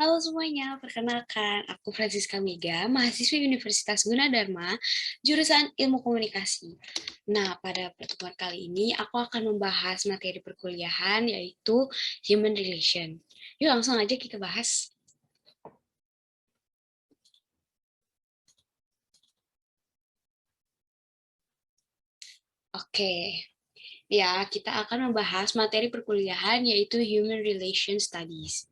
Halo semuanya, perkenalkan, aku Francisca Mega, mahasiswi Universitas Gunadarma, jurusan Ilmu Komunikasi. Nah, pada pertemuan kali ini aku akan membahas materi perkuliahan yaitu Human Relation. Yuk langsung aja kita bahas. Oke, ya kita akan membahas materi perkuliahan yaitu Human Relation Studies.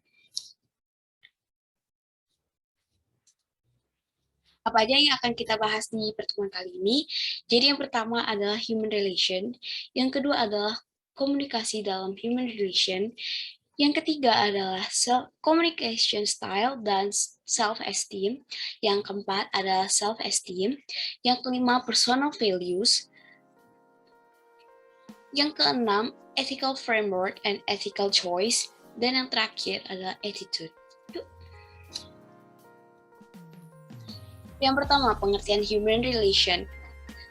Apa aja yang akan kita bahas di pertemuan kali ini? Jadi yang pertama adalah human relation, yang kedua adalah komunikasi dalam human relation, yang ketiga adalah communication style dan self-esteem, yang keempat adalah self-esteem, yang kelima personal values, yang keenam ethical framework and ethical choice, dan yang terakhir adalah attitude. Yang pertama, pengertian human relation.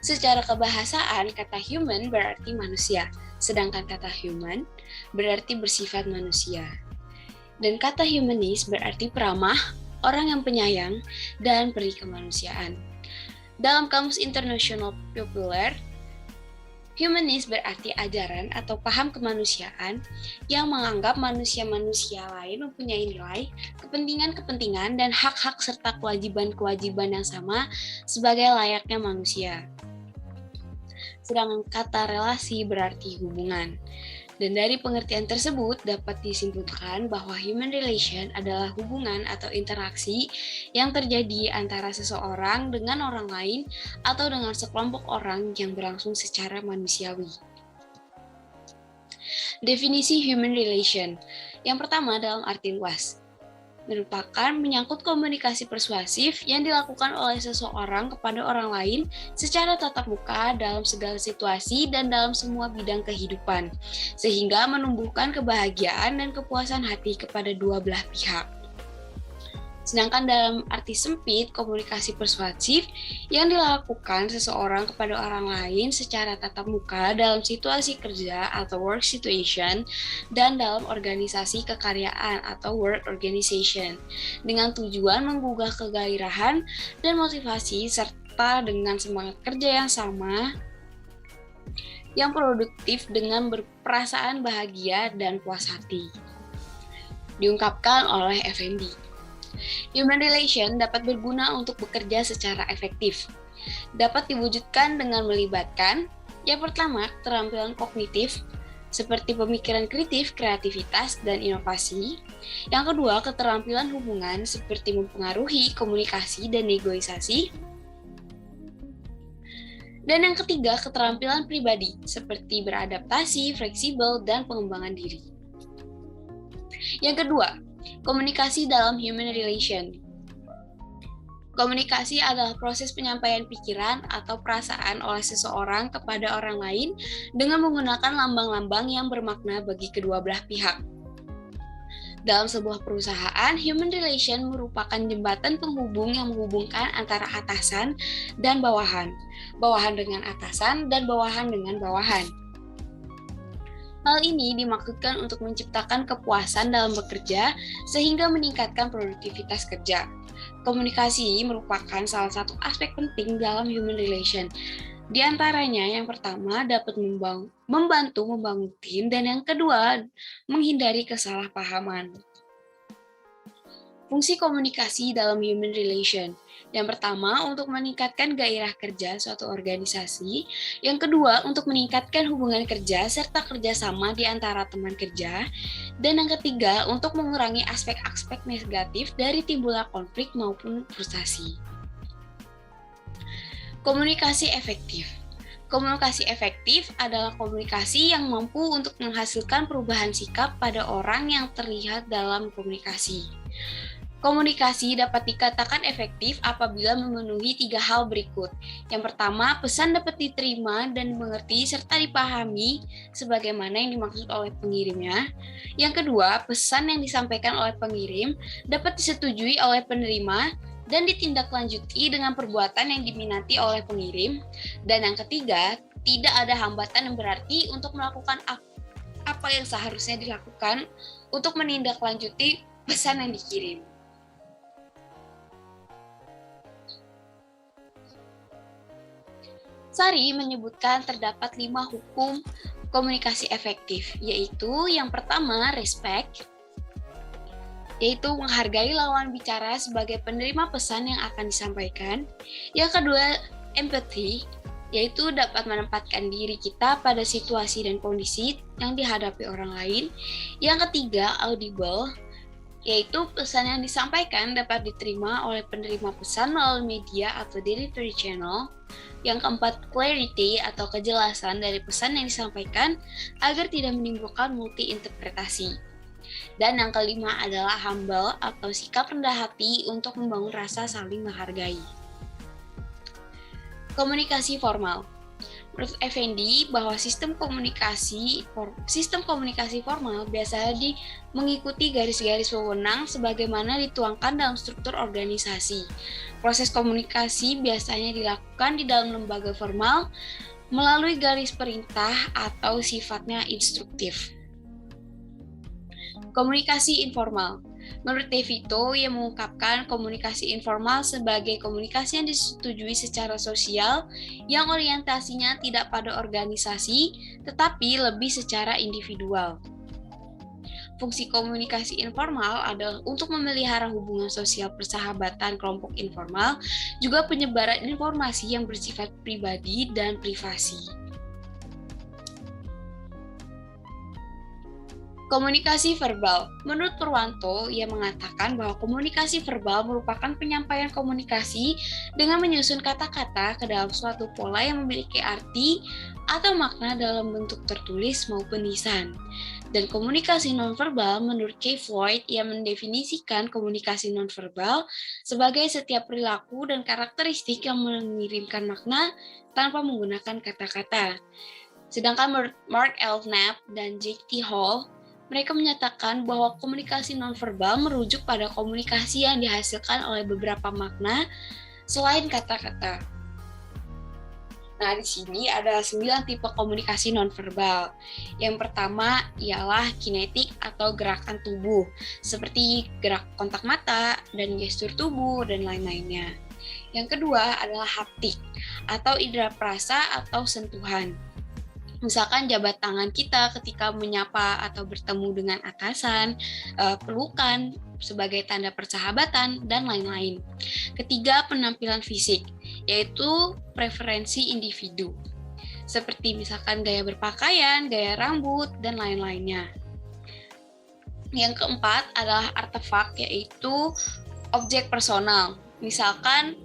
Secara kebahasaan, kata human berarti manusia, sedangkan kata human berarti bersifat manusia. Dan kata humanis berarti peramah, orang yang penyayang, dan peri kemanusiaan. Dalam Kamus Internasional Populer, humanis berarti ajaran atau paham kemanusiaan yang menganggap manusia-manusia lain mempunyai nilai, kepentingan-kepentingan, dan hak-hak serta kewajiban-kewajiban yang sama sebagai layaknya manusia. Sedangkan kata relasi berarti hubungan. Dan dari pengertian tersebut dapat disimpulkan bahwa human relation adalah hubungan atau interaksi yang terjadi antara seseorang dengan orang lain atau dengan sekelompok orang yang berlangsung secara manusiawi. Definisi human relation. Yang pertama dalam arti luas, merupakan menyangkut komunikasi persuasif yang dilakukan oleh seseorang kepada orang lain secara tatap muka dalam segala situasi dan dalam semua bidang kehidupan, sehingga menumbuhkan kebahagiaan dan kepuasan hati kepada dua belah pihak. Sedangkan dalam arti sempit, komunikasi persuasif yang dilakukan seseorang kepada orang lain secara tatap muka dalam situasi kerja atau work situation dan dalam organisasi kekaryaan atau work organization dengan tujuan menggugah kegairahan dan motivasi serta dengan semangat kerja yang sama yang produktif dengan berperasaan bahagia dan puas hati. Diungkapkan oleh Effendi. Human relation dapat berguna untuk bekerja secara efektif. Dapat diwujudkan dengan melibatkan, yang pertama, keterampilan kognitif, seperti pemikiran kritis, kreativitas, dan inovasi. Yang kedua, keterampilan hubungan, seperti mempengaruhi komunikasi dan negosiasi. Dan yang ketiga, keterampilan pribadi, seperti beradaptasi, fleksibel, dan pengembangan diri. Yang kedua, komunikasi dalam human relation. Komunikasi adalah proses penyampaian pikiran atau perasaan oleh seseorang kepada orang lain dengan menggunakan lambang-lambang yang bermakna bagi kedua belah pihak. Dalam sebuah perusahaan, human relation merupakan jembatan penghubung yang menghubungkan antara atasan dan bawahan, bawahan dengan atasan, dan bawahan dengan bawahan. Hal ini dimaksudkan untuk menciptakan kepuasan dalam bekerja sehingga meningkatkan produktivitas kerja. Komunikasi merupakan salah satu aspek penting dalam human relation. Di antaranya, yang pertama dapat membantu membangun tim, dan yang kedua menghindari kesalahpahaman. Fungsi komunikasi dalam human relation. Yang pertama, untuk meningkatkan gairah kerja suatu organisasi. Yang kedua, untuk meningkatkan hubungan kerja serta kerjasama di antara teman kerja. Dan yang ketiga, untuk mengurangi aspek-aspek negatif dari timbulnya konflik maupun frustasi. Komunikasi efektif. Komunikasi efektif adalah komunikasi yang mampu untuk menghasilkan perubahan sikap pada orang yang terlihat dalam komunikasi. Komunikasi dapat dikatakan efektif apabila memenuhi 3 hal berikut. Yang pertama, pesan dapat diterima dan dimengerti serta dipahami sebagaimana yang dimaksud oleh pengirimnya. Yang kedua, pesan yang disampaikan oleh pengirim dapat disetujui oleh penerima dan ditindaklanjuti dengan perbuatan yang diminati oleh pengirim. Dan yang ketiga, tidak ada hambatan yang berarti untuk melakukan apa yang seharusnya dilakukan untuk menindaklanjuti pesan yang dikirim. Sari menyebutkan terdapat 5 hukum komunikasi efektif, yaitu yang pertama, respect, yaitu menghargai lawan bicara sebagai penerima pesan yang akan disampaikan. Yang kedua, empathy, yaitu dapat menempatkan diri kita pada situasi dan kondisi yang dihadapi orang lain. Yang ketiga, audible, yaitu pesan yang disampaikan dapat diterima oleh penerima pesan melalui media atau delivery channel. Yang keempat, clarity atau kejelasan dari pesan yang disampaikan agar tidak menimbulkan multi-interpretasi. Dan yang kelima adalah humble atau sikap rendah hati untuk membangun rasa saling menghargai. Komunikasi formal. Menurut Effendi, bahwa sistem komunikasi formal biasanya mengikuti garis-garis wewenang sebagaimana dituangkan dalam struktur organisasi. Proses komunikasi biasanya dilakukan di dalam lembaga formal melalui garis perintah atau sifatnya instruktif. Komunikasi informal. Menurut De Vito, ia mengungkapkan komunikasi informal sebagai komunikasi yang disetujui secara sosial yang orientasinya tidak pada organisasi, tetapi lebih secara individual. Fungsi komunikasi informal adalah untuk memelihara hubungan sosial persahabatan kelompok informal, juga penyebaran informasi yang bersifat pribadi dan privasi. Komunikasi verbal. Menurut Purwanto, ia mengatakan bahwa komunikasi verbal merupakan penyampaian komunikasi dengan menyusun kata-kata ke dalam suatu pola yang memiliki arti atau makna dalam bentuk tertulis maupun lisan. Dan komunikasi nonverbal, menurut Kay Floyd, ia mendefinisikan komunikasi nonverbal sebagai setiap perilaku dan karakteristik yang mengirimkan makna tanpa menggunakan kata-kata. Sedangkan menurut Mark L. Knapp dan J.T. Hall, mereka menyatakan bahwa komunikasi nonverbal merujuk pada komunikasi yang dihasilkan oleh beberapa makna selain kata-kata. Nah, di sini ada 9 tipe komunikasi nonverbal. Yang pertama ialah kinetik atau gerakan tubuh, seperti gerak kontak mata dan gestur tubuh dan lain-lainnya. Yang kedua adalah haptik atau indera perasa atau sentuhan. Misalkan jabat tangan kita ketika menyapa atau bertemu dengan atasan, pelukan sebagai tanda persahabatan, dan lain-lain. Ketiga, penampilan fisik, yaitu preferensi individu. Seperti misalkan gaya berpakaian, gaya rambut, dan lain-lainnya. Yang keempat adalah artefak, yaitu objek personal. Misalkan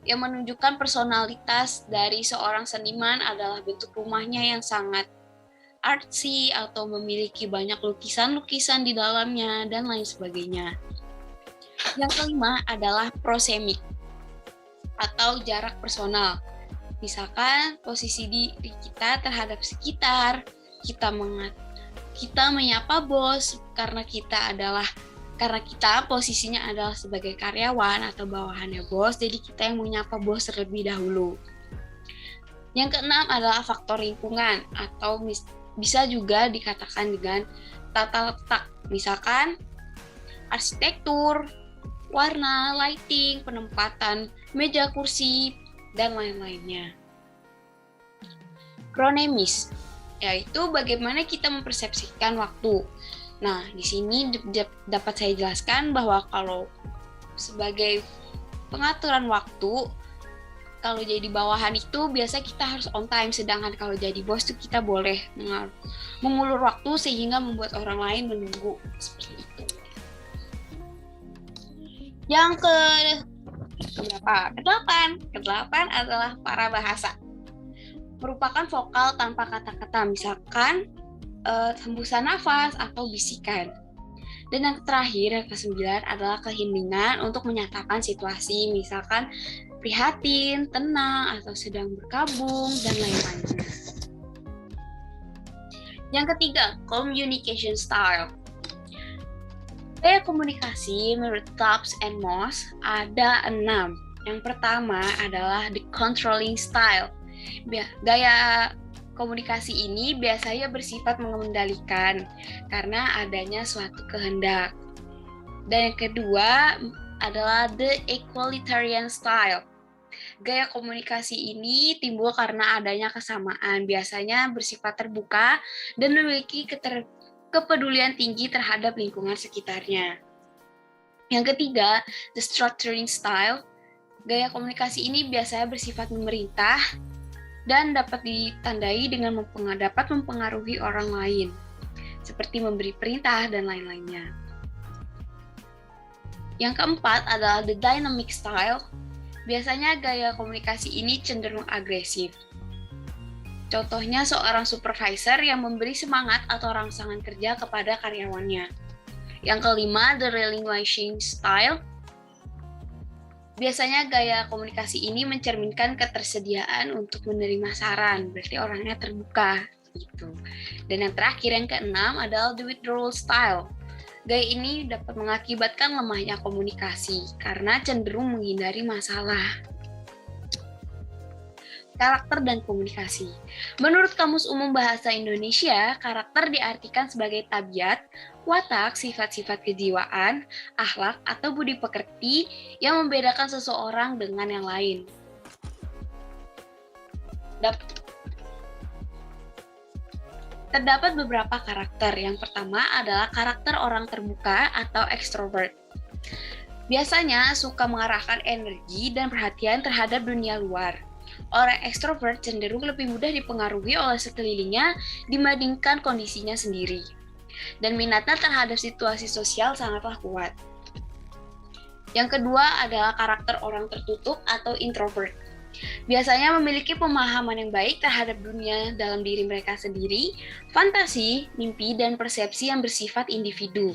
yang menunjukkan personalitas dari seorang seniman adalah bentuk rumahnya yang sangat artsy atau memiliki banyak lukisan-lukisan di dalamnya dan lain sebagainya. Yang kelima adalah proxemic atau jarak personal. Misalkan posisi diri kita terhadap sekitar, kita menyapa bos karena kita posisinya adalah sebagai karyawan atau bawahannya bos, jadi kita yang menyapa bos terlebih dahulu. Yang keenam adalah faktor lingkungan atau bisa juga dikatakan dengan tata letak, misalkan arsitektur, warna, lighting, penempatan meja kursi, dan lain-lainnya. Kronemis, yaitu bagaimana kita mempersepsikan waktu. Nah, di sini dapat saya jelaskan bahwa kalau sebagai pengaturan waktu, kalau jadi bawahan itu biasa kita harus on time, sedangkan kalau jadi bos itu kita boleh mengulur waktu sehingga membuat orang lain menunggu, seperti itu. Yang kedelapan adalah parabahasa. Merupakan vokal tanpa kata-kata, misalkan hembusan nafas atau bisikan. Dan yang terakhir, yang ke-9 adalah keheningan untuk menyatakan situasi, misalkan prihatin, tenang, atau sedang berkabung, dan lain-lainnya. Yang ketiga, communication style. Gaya komunikasi menurut Tubbs and Moss ada 6. Yang pertama adalah the controlling style. Gaya komunikasi ini biasanya bersifat mengendalikan karena adanya suatu kehendak. Dan yang kedua adalah the equalitarian style. Gaya komunikasi ini timbul karena adanya kesamaan, biasanya bersifat terbuka dan memiliki kepedulian tinggi terhadap lingkungan sekitarnya. Yang ketiga, the structuring style. Gaya komunikasi ini biasanya bersifat memerintah dan dapat ditandai dengan dapat mempengaruhi orang lain, seperti memberi perintah dan lain-lainnya. Yang keempat adalah the dynamic style. Biasanya gaya komunikasi ini cenderung agresif. Contohnya seorang supervisor yang memberi semangat atau rangsangan kerja kepada karyawannya. Yang kelima, the relinquishing style. Biasanya gaya komunikasi ini mencerminkan ketersediaan untuk menerima saran, berarti orangnya terbuka gitu. Dan yang terakhir, yang keenam adalah the withdrawal style. Gaya ini dapat mengakibatkan lemahnya komunikasi karena cenderung menghindari masalah. Karakter dan komunikasi. Menurut Kamus Umum Bahasa Indonesia, karakter diartikan sebagai tabiat, watak, sifat-sifat kejiwaan, akhlak, atau budi pekerti yang membedakan seseorang dengan yang lain. Terdapat beberapa karakter. Yang pertama adalah karakter orang terbuka atau extrovert. Biasanya suka mengarahkan energi dan perhatian terhadap dunia luar. Orang ekstrovert cenderung lebih mudah dipengaruhi oleh sekelilingnya dibandingkan kondisinya sendiri. Dan minatnya terhadap situasi sosial sangatlah kuat. Yang kedua adalah karakter orang tertutup atau introvert. Biasanya memiliki pemahaman yang baik terhadap dunia dalam diri mereka sendiri, fantasi, mimpi, dan persepsi yang bersifat individu.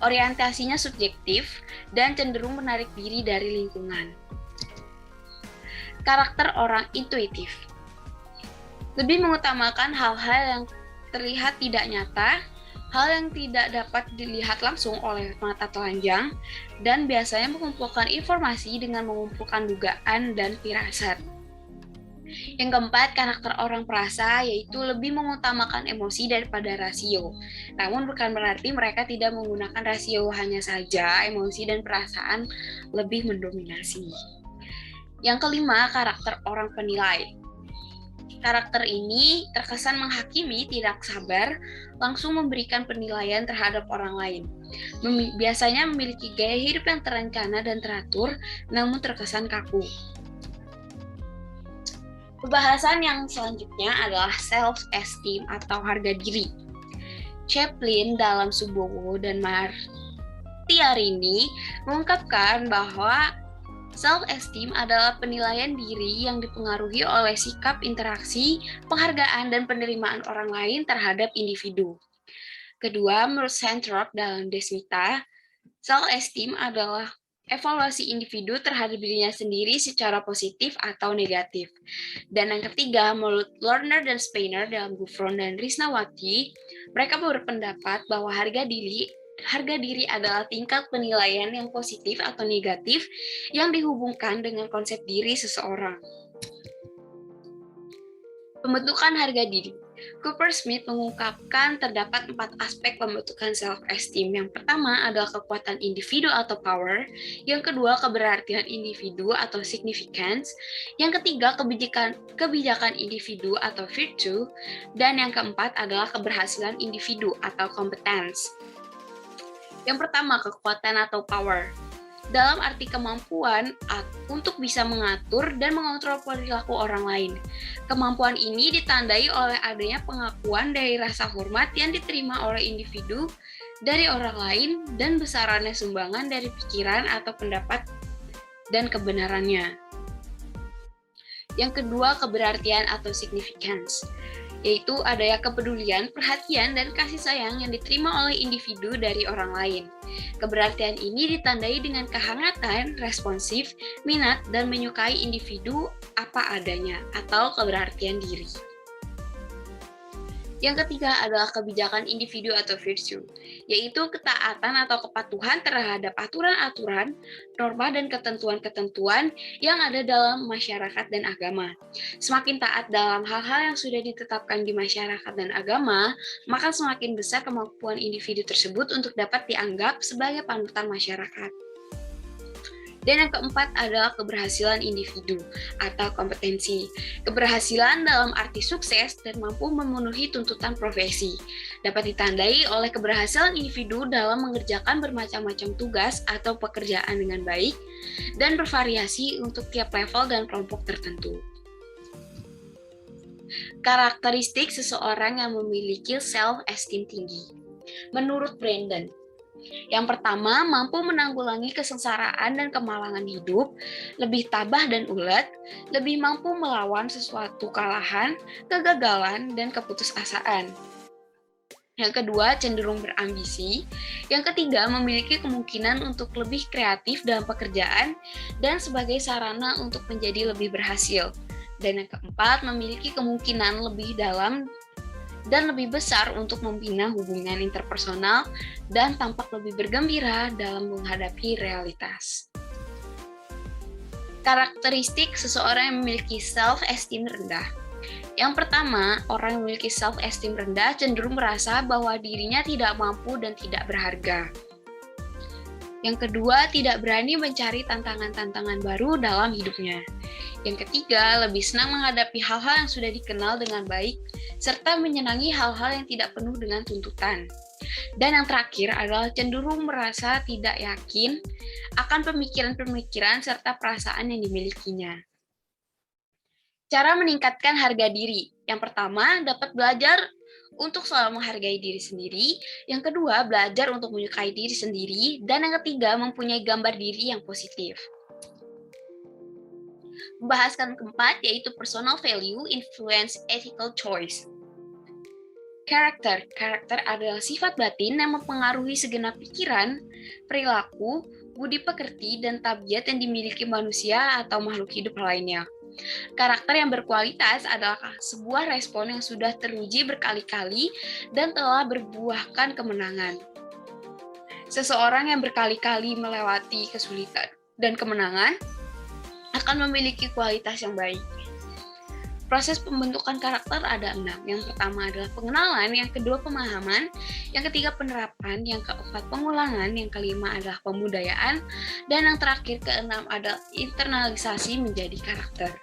Orientasinya subjektif dan cenderung menarik diri dari lingkungan. Karakter orang intuitif. Lebih mengutamakan hal-hal yang terlihat tidak nyata, hal yang tidak dapat dilihat langsung oleh mata telanjang, dan biasanya mengumpulkan informasi dengan mengumpulkan dugaan dan firasat. Yang keempat, karakter orang perasa, yaitu lebih mengutamakan emosi daripada rasio. Namun bukan berarti mereka tidak menggunakan rasio, hanya saja emosi dan perasaan lebih mendominasi. Yang kelima, karakter orang penilai. Karakter ini terkesan menghakimi, tidak sabar, langsung memberikan penilaian terhadap orang lain. Biasanya memiliki gaya hidup yang terencana dan teratur, namun terkesan kaku. Pembahasan yang selanjutnya adalah self-esteem atau harga diri. Chaplin dalam Subowo dan Martiarini mengungkapkan bahwa self-esteem adalah penilaian diri yang dipengaruhi oleh sikap interaksi, penghargaan, dan penerimaan orang lain terhadap individu. Kedua, menurut Sandrock dalam Desmita, self-esteem adalah evaluasi individu terhadap dirinya sendiri secara positif atau negatif. Dan yang ketiga, menurut Lerner dan Spener dalam Gufron dan Risnawati, mereka berpendapat bahwa harga diri adalah tingkat penilaian yang positif atau negatif yang dihubungkan dengan konsep diri seseorang. Pembentukan harga diri. Cooper Smith mengungkapkan terdapat 4 aspek pembentukan self-esteem. Yang pertama adalah kekuatan individu atau power. Yang kedua, keberartian individu atau significance. Yang ketiga, kebijakan individu atau virtue. Dan yang keempat adalah keberhasilan individu atau competence. Yang pertama, kekuatan atau power. Dalam arti kemampuan untuk bisa mengatur dan mengontrol perilaku orang lain. Kemampuan ini ditandai oleh adanya pengakuan dari rasa hormat yang diterima oleh individu dari orang lain dan besarannya sumbangan dari pikiran atau pendapat dan kebenarannya. Yang kedua, keberartian atau significance, yaitu adanya kepedulian, perhatian, dan kasih sayang yang diterima oleh individu dari orang lain. Keberartian ini ditandai dengan kehangatan, responsif, minat, dan menyukai individu apa adanya, atau keberartian diri. Yang ketiga adalah kebijakan individu atau virtue, yaitu ketaatan atau kepatuhan terhadap aturan-aturan, norma, dan ketentuan-ketentuan yang ada dalam masyarakat dan agama. Semakin taat dalam hal-hal yang sudah ditetapkan di masyarakat dan agama, maka semakin besar kemampuan individu tersebut untuk dapat dianggap sebagai panutan masyarakat. Dan yang keempat adalah keberhasilan individu atau kompetensi. Keberhasilan dalam arti sukses dan mampu memenuhi tuntutan profesi. Dapat ditandai oleh keberhasilan individu dalam mengerjakan bermacam-macam tugas atau pekerjaan dengan baik dan bervariasi untuk tiap level dan kelompok tertentu. Karakteristik seseorang yang memiliki self-esteem tinggi. Menurut Brandon, yang pertama, mampu menanggulangi kesengsaraan dan kemalangan hidup, lebih tabah dan ulet, lebih mampu melawan sesuatu kekalahan, kegagalan, dan keputusasaan. Yang kedua, cenderung berambisi. Yang ketiga, memiliki kemungkinan untuk lebih kreatif dalam pekerjaan dan sebagai sarana untuk menjadi lebih berhasil. Dan yang keempat, memiliki kemungkinan lebih dalam dan lebih besar untuk membina hubungan interpersonal dan tampak lebih bergembira dalam menghadapi realitas. Karakteristik seseorang yang memiliki self-esteem rendah. Yang pertama, orang yang memiliki self-esteem rendah cenderung merasa bahwa dirinya tidak mampu dan tidak berharga. Yang kedua, tidak berani mencari tantangan-tantangan baru dalam hidupnya. Yang ketiga, lebih senang menghadapi hal-hal yang sudah dikenal dengan baik, serta menyenangi hal-hal yang tidak penuh dengan tuntutan. Dan yang terakhir adalah cenderung merasa tidak yakin akan pemikiran-pemikiran serta perasaan yang dimilikinya. Cara meningkatkan harga diri. Yang pertama, dapat belajar untuk selalu menghargai diri sendiri. Yang kedua, belajar untuk menyukai diri sendiri. Dan yang ketiga, mempunyai gambar diri yang positif. Pembahasan keempat yaitu personal value, influence, ethical choice. Karakter adalah sifat batin yang mempengaruhi segenap pikiran, perilaku, budi pekerti, dan tabiat yang dimiliki manusia atau makhluk hidup lainnya. Karakter yang berkualitas adalah sebuah respon yang sudah teruji berkali-kali dan telah berbuahkan kemenangan. Seseorang yang berkali-kali melewati kesulitan dan kemenangan akan memiliki kualitas yang baik. Proses pembentukan karakter ada 6. Yang pertama adalah pengenalan, yang kedua pemahaman, yang ketiga penerapan, yang keempat pengulangan, yang kelima adalah pembudayaan, dan yang terakhir keenam adalah internalisasi menjadi karakter.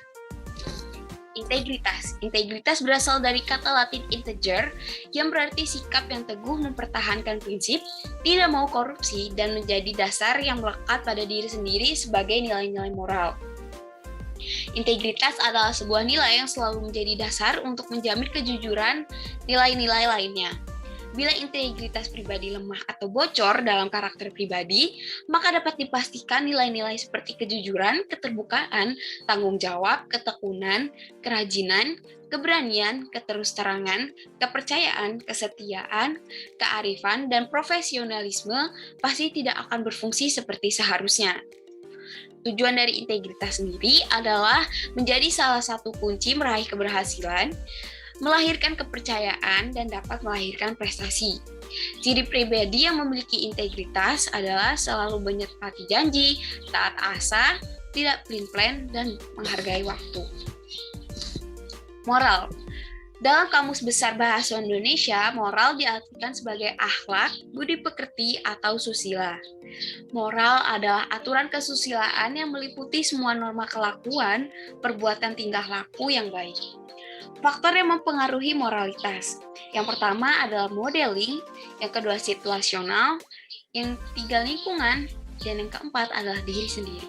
Integritas. Integritas berasal dari kata Latin integer, yang berarti sikap yang teguh mempertahankan prinsip, tidak mau korupsi, dan menjadi dasar yang melekat pada diri sendiri sebagai nilai-nilai moral. Integritas adalah sebuah nilai yang selalu menjadi dasar untuk menjamin kejujuran nilai-nilai lainnya. Bila integritas pribadi lemah atau bocor dalam karakter pribadi, maka dapat dipastikan nilai-nilai seperti kejujuran, keterbukaan, tanggung jawab, ketekunan, kerajinan, keberanian, keterusterangan, kepercayaan, kesetiaan, kearifan, dan profesionalisme pasti tidak akan berfungsi seperti seharusnya. Tujuan dari integritas sendiri adalah menjadi salah satu kunci meraih keberhasilan, melahirkan kepercayaan, dan dapat melahirkan prestasi. Ciri pribadi yang memiliki integritas adalah selalu menepati janji, taat asa, tidak pelin-pelan, dan menghargai waktu. Moral. Dalam Kamus Besar Bahasa Indonesia, moral diartikan sebagai akhlak, budi pekerti, atau susila. Moral adalah aturan kesusilaan yang meliputi semua norma kelakuan, perbuatan tingkah laku yang baik. Faktor yang mempengaruhi moralitas. Yang pertama adalah modeling, yang kedua situasional, yang ketiga lingkungan, dan yang keempat adalah diri sendiri.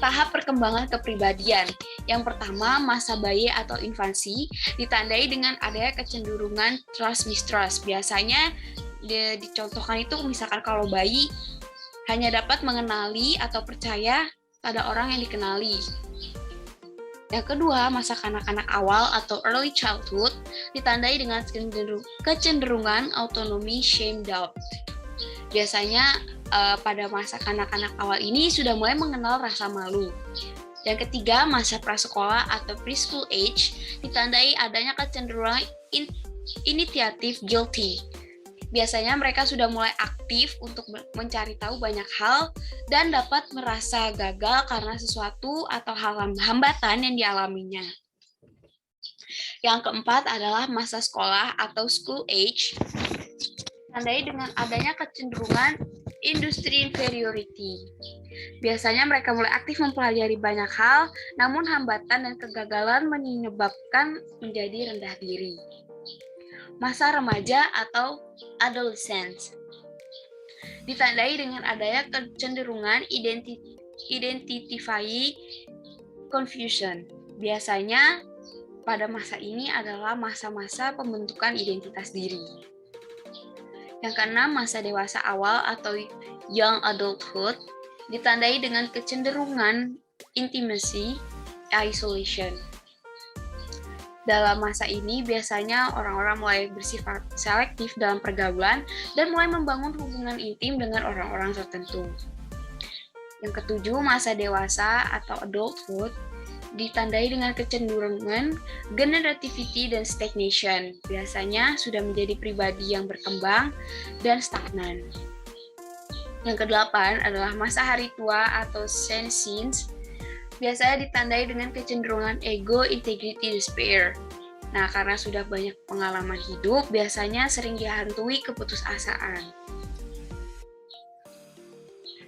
Tahap perkembangan kepribadian. Yang pertama, masa bayi atau infansi ditandai dengan adanya kecenderungan trust-mistrust. Biasanya dicontohkan itu misalkan kalau bayi hanya dapat mengenali atau percaya pada orang yang dikenali. Yang kedua, masa kanak-kanak awal atau early childhood ditandai dengan kecenderungan autonomy, shame, doubt. Biasanya pada masa kanak-kanak awal ini sudah mulai mengenal rasa malu. Yang ketiga, masa prasekolah atau preschool age ditandai adanya kecenderungan inisiatif guilty. Biasanya mereka sudah mulai aktif untuk mencari tahu banyak hal dan dapat merasa gagal karena sesuatu atau hal hambatan yang dialaminya. Yang keempat adalah masa sekolah atau school age, ditandai dengan adanya kecenderungan Industri inferiority. Biasanya mereka mulai aktif mempelajari banyak hal, namun hambatan dan kegagalan menyebabkan menjadi rendah diri. Masa remaja atau adolescence ditandai dengan adanya kecenderungan identify confusion. Biasanya pada masa ini adalah masa-masa pembentukan identitas diri. Yang keenam, masa dewasa awal atau young adulthood ditandai dengan kecenderungan intimacy, isolation. Dalam masa ini, biasanya orang-orang mulai bersifat selektif dalam pergaulan dan mulai membangun hubungan intim dengan orang-orang tertentu. Yang ketujuh, masa dewasa atau adulthood ditandai dengan kecenderungan generativity dan stagnation. Biasanya sudah menjadi pribadi yang berkembang dan stagnan. Yang kedelapan adalah masa hari tua atau senescence. Biasanya ditandai dengan kecenderungan ego, integrity, despair. Nah, karena sudah banyak pengalaman hidup, biasanya sering dihantui keputusasaan.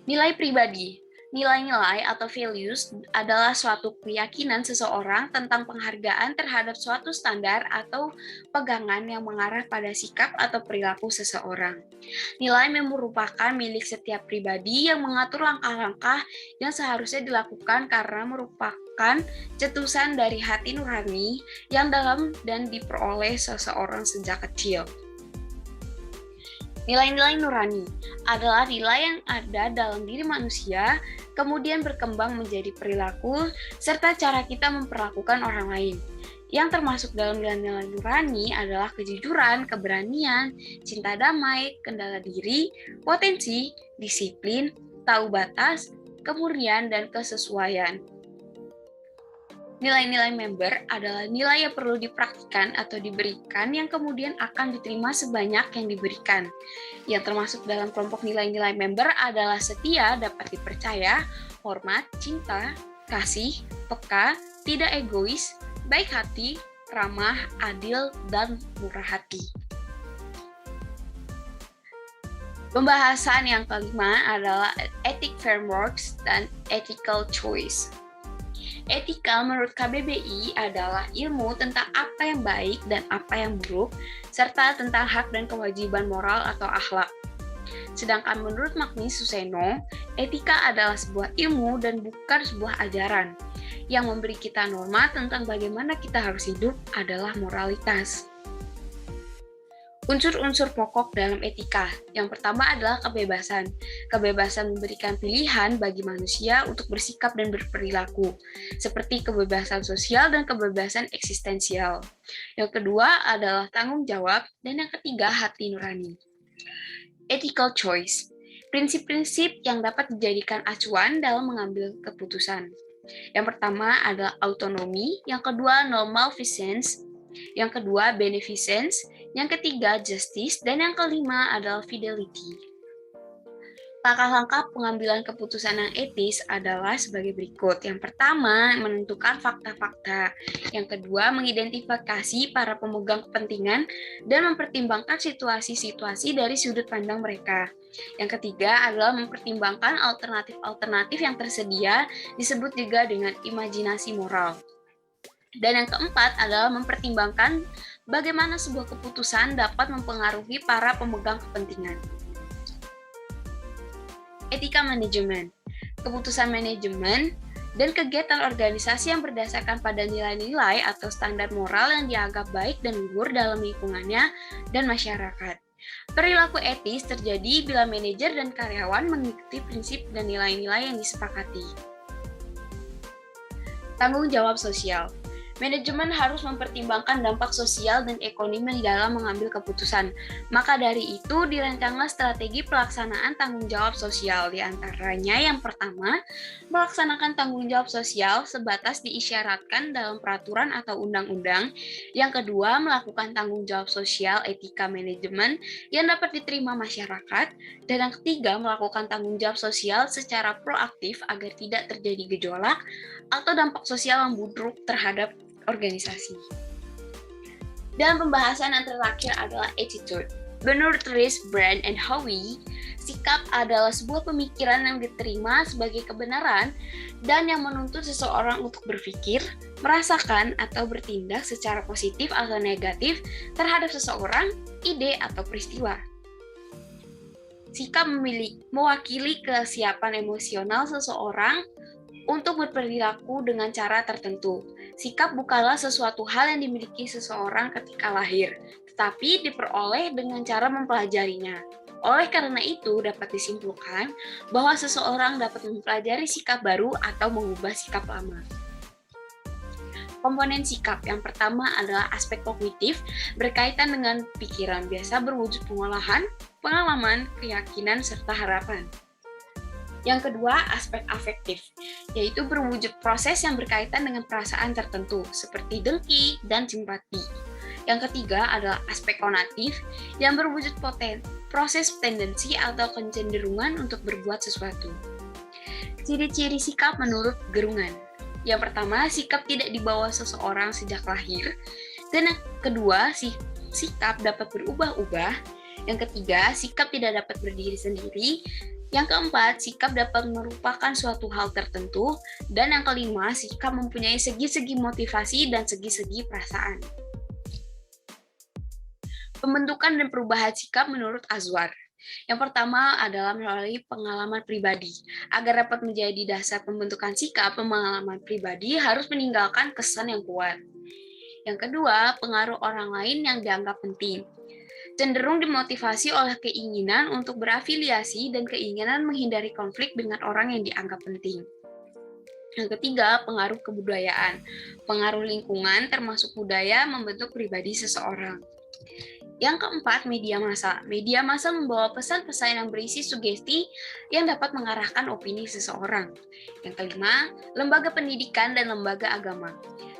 Nilai pribadi. Nilai-nilai atau values adalah suatu keyakinan seseorang tentang penghargaan terhadap suatu standar atau pegangan yang mengarah pada sikap atau perilaku seseorang. Nilai merupakan milik setiap pribadi yang mengatur langkah-langkah yang seharusnya dilakukan karena merupakan cetusan dari hati nurani yang dalam dan diperoleh seseorang sejak kecil. Nilai-nilai nurani adalah nilai yang ada dalam diri manusia, kemudian berkembang menjadi perilaku, serta cara kita memperlakukan orang lain. Yang termasuk dalam nilai-nilai nurani adalah kejujuran, keberanian, cinta damai, kendala diri, potensi, disiplin, tahu batas, kemurnian, dan kesesuaian. Nilai-nilai member adalah nilai yang perlu dipraktikkan atau diberikan yang kemudian akan diterima sebanyak yang diberikan. Yang termasuk dalam kelompok nilai-nilai member adalah setia, dapat dipercaya, hormat, cinta, kasih, peka, tidak egois, baik hati, ramah, adil, dan murah hati. Pembahasan yang kelima adalah ethic frameworks dan ethical choice. Etika menurut KBBI adalah ilmu tentang apa yang baik dan apa yang buruk, serta tentang hak dan kewajiban moral atau akhlak. Sedangkan menurut Magni Suseno, etika adalah sebuah ilmu dan bukan sebuah ajaran. Yang memberi kita norma tentang bagaimana kita harus hidup adalah moralitas. Unsur-unsur pokok dalam etika. Yang pertama adalah kebebasan. Kebebasan memberikan pilihan bagi manusia untuk bersikap dan berperilaku, seperti kebebasan sosial dan kebebasan eksistensial. Yang kedua adalah tanggung jawab, dan yang ketiga hati nurani. Ethical choice. Prinsip-prinsip yang dapat dijadikan acuan dalam mengambil keputusan. Yang pertama adalah autonomi, yang kedua non-malfeasance, yang kedua beneficence, yang ketiga justice, dan yang kelima adalah fidelity. Langkah-langkah pengambilan keputusan yang etis adalah sebagai berikut. Yang pertama, menentukan fakta-fakta. Yang kedua, mengidentifikasi para pemegang kepentingan dan mempertimbangkan situasi-situasi dari sudut pandang mereka. Yang ketiga adalah mempertimbangkan alternatif-alternatif yang tersedia, disebut juga dengan imajinasi moral. Dan yang keempat adalah mempertimbangkan bagaimana sebuah keputusan dapat mempengaruhi para pemegang kepentingan. Etika manajemen. Keputusan manajemen dan kegiatan organisasi yang berdasarkan pada nilai-nilai atau standar moral yang dianggap baik dan luhur dalam lingkungannya dan masyarakat. Perilaku etis terjadi bila manajer dan karyawan mengikuti prinsip dan nilai-nilai yang disepakati. Tanggung jawab sosial. Manajemen harus mempertimbangkan dampak sosial dan ekonomi dalam mengambil keputusan. Maka dari itu, dirancanglah strategi pelaksanaan tanggung jawab sosial. Di antaranya yang pertama, melaksanakan tanggung jawab sosial sebatas diisyaratkan dalam peraturan atau undang-undang. Yang kedua, melakukan tanggung jawab sosial etika manajemen yang dapat diterima masyarakat. Dan yang ketiga, melakukan tanggung jawab sosial secara proaktif agar tidak terjadi gejolak atau dampak sosial yang buruk terhadap organisasi. Dan pembahasan yang terakhir adalah attitude. Menurut Rhys, Brand, and Howe, Sikap adalah sebuah pemikiran yang diterima sebagai kebenaran dan yang menuntut seseorang untuk berpikir, merasakan, atau bertindak secara positif atau negatif terhadap seseorang, ide, atau peristiwa. Sikap mewakili kesiapan emosional seseorang untuk berperilaku dengan cara tertentu. Sikap bukanlah sesuatu hal yang dimiliki seseorang ketika lahir, tetapi diperoleh dengan cara mempelajarinya. Oleh karena itu, dapat disimpulkan bahwa seseorang dapat mempelajari sikap baru atau mengubah sikap lama. Komponen sikap yang pertama adalah aspek kognitif, berkaitan dengan pikiran, biasa berwujud pengolahan, pengalaman, keyakinan, serta harapan. Yang kedua, aspek afektif, yaitu berwujud proses yang berkaitan dengan perasaan tertentu, seperti dengki dan simpati. Yang ketiga adalah aspek konatif, yang berwujud proses tendensi atau kecenderungan untuk berbuat sesuatu. Ciri-ciri sikap menurut Gerungan. Yang pertama, sikap tidak dibawa seseorang sejak lahir. Dan yang kedua, sikap dapat berubah-ubah. Yang ketiga, sikap tidak dapat berdiri sendiri. Yang keempat, sikap dapat merupakan suatu hal tertentu. Dan yang kelima, sikap mempunyai segi-segi motivasi dan segi-segi perasaan. Pembentukan dan perubahan sikap menurut Azwar. Yang pertama adalah melalui pengalaman pribadi. Agar dapat menjadi dasar pembentukan sikap, pengalaman pribadi harus meninggalkan kesan yang kuat. Yang kedua, pengaruh orang lain yang dianggap penting. Cenderung dimotivasi oleh keinginan untuk berafiliasi dan keinginan menghindari konflik dengan orang yang dianggap penting. Yang ketiga, pengaruh kebudayaan. Pengaruh lingkungan termasuk budaya membentuk pribadi seseorang. Yang keempat, media massa. Media massa membawa pesan-pesan yang berisi sugesti yang dapat mengarahkan opini seseorang. Yang kelima, lembaga pendidikan dan lembaga agama.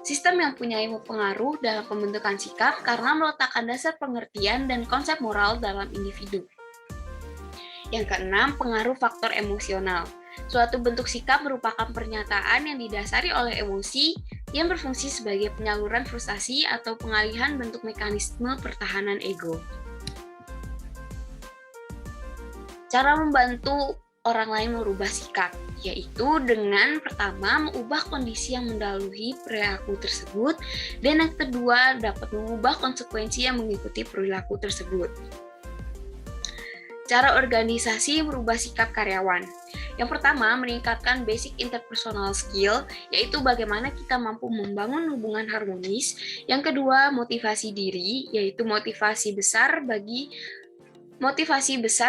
Sistem yang punya pengaruh dalam pembentukan sikap karena meletakkan dasar pengertian dan konsep moral dalam individu. Yang keenam, pengaruh faktor emosional. Suatu bentuk sikap merupakan pernyataan yang didasari oleh emosi yang berfungsi sebagai penyaluran frustasi atau pengalihan bentuk mekanisme pertahanan ego. Cara membantu orang lain merubah sikap, yaitu dengan pertama mengubah kondisi yang mendahului perilaku tersebut, dan yang kedua dapat mengubah konsekuensi yang mengikuti perilaku tersebut. Cara organisasi merubah sikap karyawan. Yang pertama, meningkatkan basic interpersonal skill, yaitu bagaimana kita mampu membangun hubungan harmonis. Yang kedua, motivasi diri, yaitu motivasi besar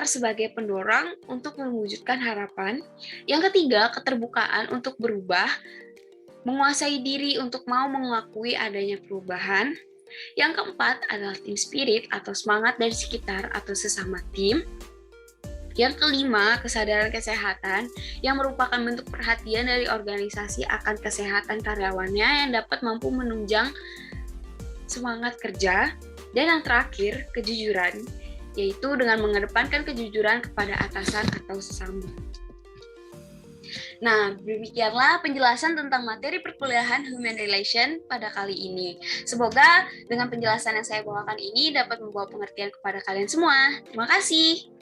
sebagai pendorong untuk mewujudkan harapan. Yang ketiga, keterbukaan untuk berubah, menguasai diri untuk mau mengakui adanya perubahan. Yang keempat adalah team spirit atau semangat dari sekitar atau sesama tim. Yang kelima, kesadaran kesehatan yang merupakan bentuk perhatian dari organisasi akan kesehatan karyawannya yang dapat mampu menunjang semangat kerja. Dan yang terakhir, kejujuran, yaitu dengan mengedepankan kejujuran kepada atasan atau sesama. Nah, demikianlah penjelasan tentang materi perkuliahan Human Relation pada kali ini. Semoga dengan penjelasan yang saya bawakan ini dapat membawa pengertian kepada kalian semua. Terima kasih.